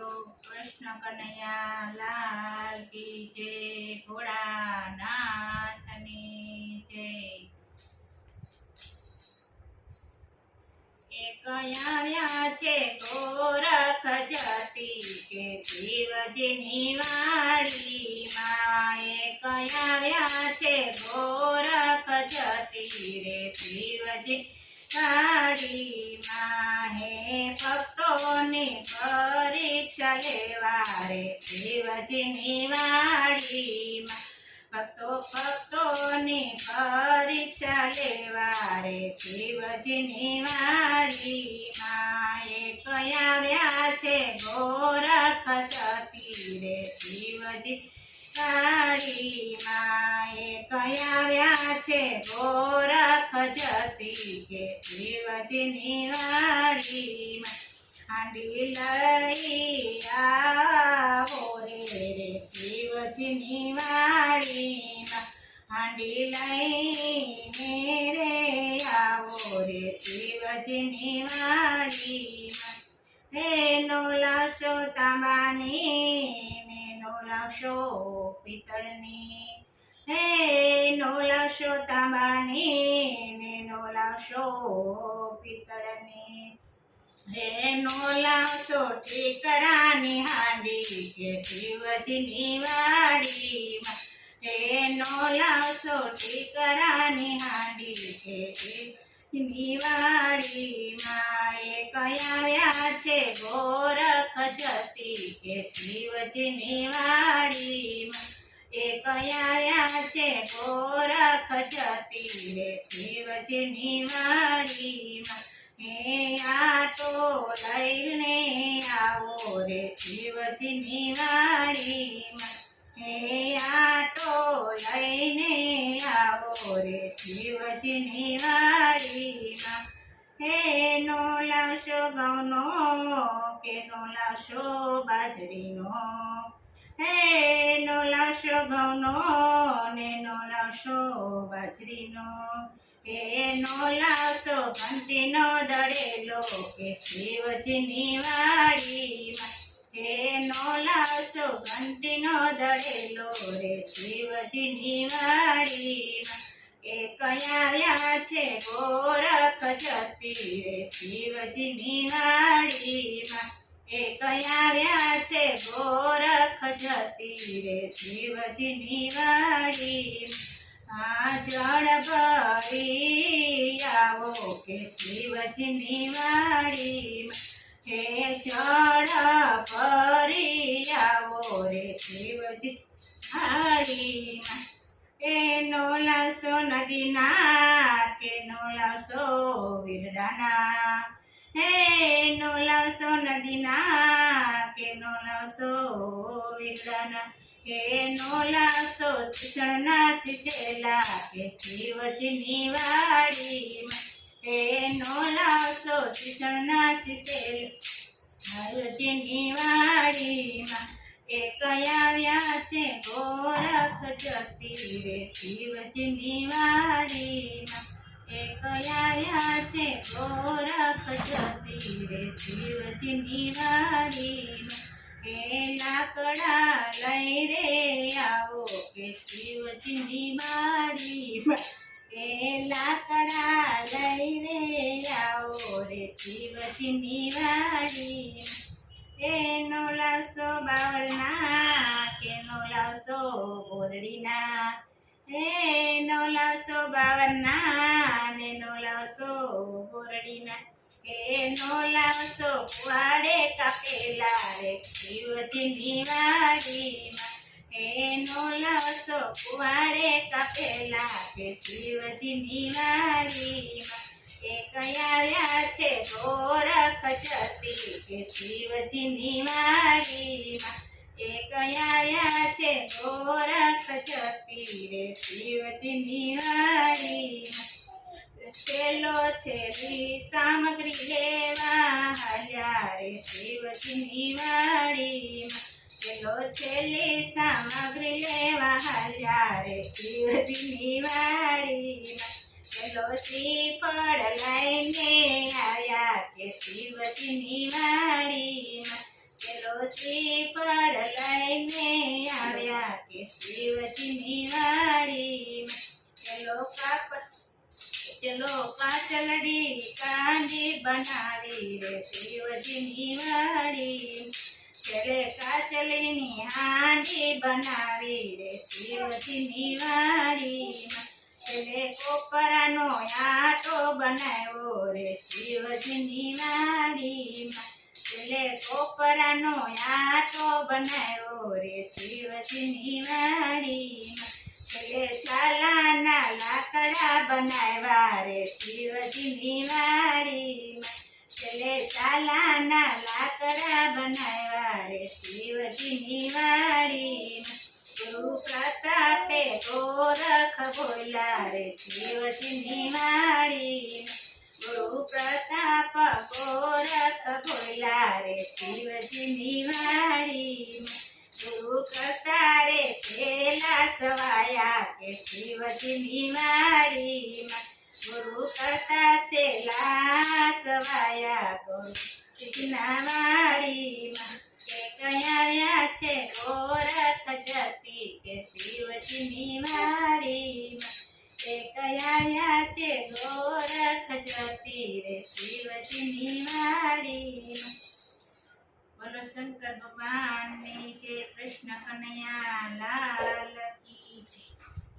कृष्ण कन्हैया लाल की जय। भोळानाथनी जय। एक આવ્યા છે ગોરખ જતી કે શિવજીની વાડીમાં। એક આવ્યા છે ગોરખ જતી રે શિવજી વાડીમાં। હે ભક્તોની પરીક્ષા લેવા રે શિવજીની વાડીમાં। ભક્તોની પરીક્ષા લેવા રે શિવજીની વાડીમાં। એક આવ્યા છે ગોરખ જતી રે શિવજી વાડીમાં। એક આવ્યા છે ગોરખ જતી કે શિવજીની વાડીમાં। હાંડી લઈ આવો રે શિવજીની વાડીમાં। હાંડી લઈને રે આવો રે શિવજીની વાડીમાં। એનો લાવશો તાંબાની એનો લાવશો પિત્તળની। એનો લાવશો તાંબાની એનો લાવશો પિત્તળની। એનો લાવશો ઠીકરાની હાંડી કે શિવજીની વાડીમાં। એનો લાવશો ઠીકરાની હાંડી કે શિવજીની વાડીમાં। એક આવ્યા છે ગોરખ જતી કે શિવજીની વાડીમાં। એક આવ્યા છે ગોરખ જતી રે શિવજીની વાડીમાં। હે આટો લઈને આવો રે શિવજીની વાડીમાં। હે આટો લઈને આવો રે શિવજીની વાડીમાં। એનો લાવશો ઘઉંનો કેનો લાવશો બાજરીનો। એનો લાવશો ઘઉંનો નેનો લાવશો બાજરીનો। એનો લાવશો ઘંટીનો દળેલો કે શિવજીની વાડીમાં। એનો લાવશો ઘંટીનો દળેલો રે શિવજીની વાડીમાં। એક આવ્યા છે ગોરખ જતી રે શિવજીની વાડીમાં। એક આવ્યા છે ગોરખ જતી રે શિવજીની વાડીમાં। આ જળ ભરી આવો કે શિવજીની વાડીમાં। હે જળ ભરી આવો રે શિવજી વાડીમાં। એનો લાવશો નદીના કેનો લાવશો વીરડાના। એનો લાવશો નદીના કેનો લાવશો વીરડાના। એનો લાવશો શિક્ષણના સીધેલા કે શિવજીની વાડીમાં। એનો લાવશો શિક્ષણના સીધેલા શિવજીની વાડીમાં। એક આવ્યા છે ગોરખ જતી રે શિવજીની વાડીમાં। એક આવ્યા છે ગોરખ જતી રે શિવજીની વાડીમાં। એ લાકડા લઈ રે આવો કે શિવજીની વાડીમાં। એ લાકડા લઈ રે આવો રે શિવજીની વાડીમાં। એનો લાવશો બાવળના કેનો લાવશો બોરડીના। એનો લાવશો બાવળના નેનો લાવશો બોરડીના। એનો લાવશો કુવાડે કાપેલા રે શિવજીની વાડીમાં। એનો લાવશો કુવાડે કાપેલા કે શિવજીની વાડીમાં। એક આવ્યા છે ગોરખ જતી કે શિવજીની વાડીમાં। એક આવ્યા છે ગોરખ જતી રે શિવજીની વાડીમાં। પેલો છેલ્લી સામગ્રી લેવા હાલ્યા રે શિવજીની વાડીમાં। પેલો છેલ્લી સામગ્રી લેવા હાલ્યા રે શિવજીની વાડીમાં। પેલો શ્રીફળ લઈને આયા કે શિવજીની વાડીમાં। પેલો શિવજીની વાડી છેલ્લે કાચલીની હાંડી બનાવી રે શિવજીની વાડીમાં છેલ્લે કોપરાનો આટો બનાવ્યો રે શિવજીની વાડીમાં છેલ્લે કોપરાનો આટો બનાવ્યો રે શિવજીની વાડીમાં છેલ્લે ચાલાના લાકડા બનાવ્યા રે શિવજીની વાડીમાં છેલ્લે ચાલાના લાકડા બનાવ્યા રે શિવજીની વાડીમાં ગુરુ પ્રતાપે ગોરખ બોલ્યા રે શિવજીની વાડીમાં ગુરુ પ્રતાપ ગોરખ બોલ્યા રે શિવજીની વાડીમાં ગુરુ પ્રતારે પેલા સવાયા કે શિવજીની વાડીમાં ગુરુ કરતા સેલા સવાયા ગુરુજીના વાડીમાં કે કયા છે ગોરખ જતી કે શિવજીની વાડીમાં કે કયા છે ગોરખ જતી રે શિવજીની વાડીમાં બોલો શંકર ભગવાનની જય કૃષ્ણ કનૈયા લાલ કી જય